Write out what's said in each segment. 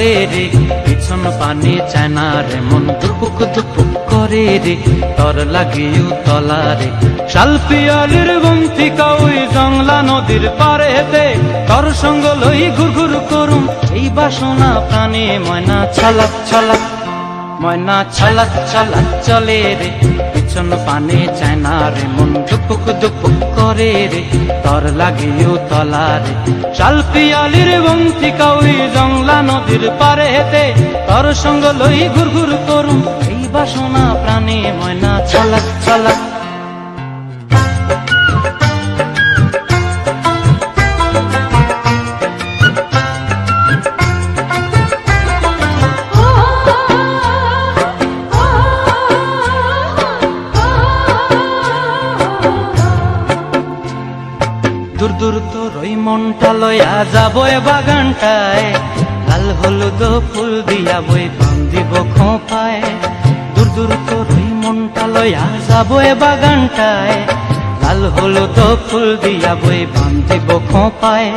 চলে রে, পিছন পানে চায় না রে, মন দুপুক দুপুক করে রে, তর লাগিও তলা রে। শালপিয়ালির বন্তিকা ওই জংলা নদীর পারেতে, তর সঙ্গ লই ঘুর ঘুর করুম এই বাসনা প্রাণে। ময়না ছলাক ছলাক, ময়না ছলাক ছলাক চলে রে, পিছন পানে চায় না রে, মন দুপুক দুপুক করে রে, তর লাগিও তলা রে। শালপিয়ালির বন্তিকা ওই জংলা নদীর পারেতে, তর সঙ্গ লই ঘুর ঘুর করুম এই বাসনা প্রাণে। ময়না ছলাক ছলাক। দূর দূর তোর ওই মনটা লয়া যাবো এ বাগানটায়, লাল হলুদ ফুল দিয়া বই বান্ধিব খোঁপায়। দূর দূর তোর ওই মনটা লয়া যাবো এ বাগানটায়, লাল হলুদ ফুল দিয়া বই বান্ধিব খোঁপায়।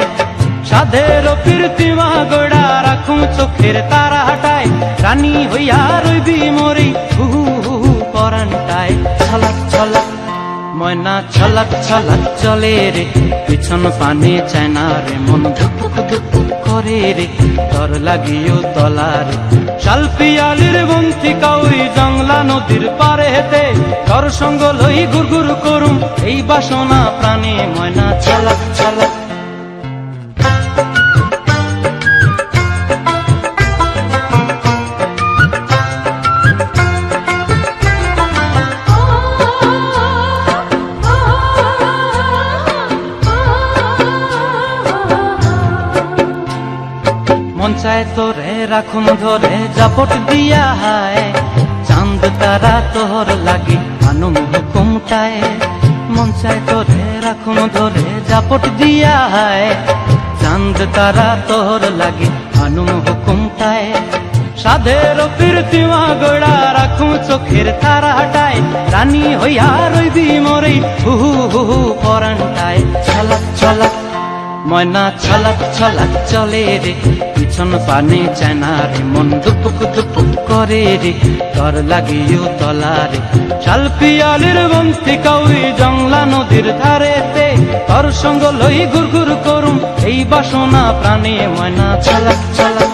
সাধের কীর্তিমা গোড়া রাখুম চোখের তারা হাটায়, রানী হইয়া রইবি মরি হু হু পরানটায়। ছলাক ছলাক, ময়না ছলাক ছলাক চলে রে, পিছন পানে চায় না রে, মন ধুপুক ধুপুক করে রে, তর লাগিও তলা রে। শালপিয়ালির বন্তিকা ওই জংলা নদীর পারেতে, তর সঙ্গ লই ঘুর ঘুর করুম এই বাসনা প্রাণে। ময়না ছলাক ছলাক। মন চায় তোরে রাখুন ধরে জাপট দিয়া হায়, চাঁদ তারা তোর লাগি আনুম হুকুমটায়। মন চায় তোরে রাখুন ধরে জাপট দিয়া হায়, চাঁদ তারা তোর লাগি আনুম হুকুমটায়। সাধের কীর্তিমা গোড়া রাখুম চোখের তারা হাটায়, রানী হইয়া রইবি মরে হু হু পরানটায়। ছলাক ছলাক, ময়না ছলাক ছলাক চলে রে, পিছন পানে চায় না রে, মন দুপুক দুপুক করে রে, তর লাগিও তলা রে। শালপিয়ালির বন্তিকা ওই জংলা নদীর ধারেতে, তর সঙ্গ লই ঘুর ঘুর করুম এই বাসনা প্রাণে। ময়না ছলাক ছলাক।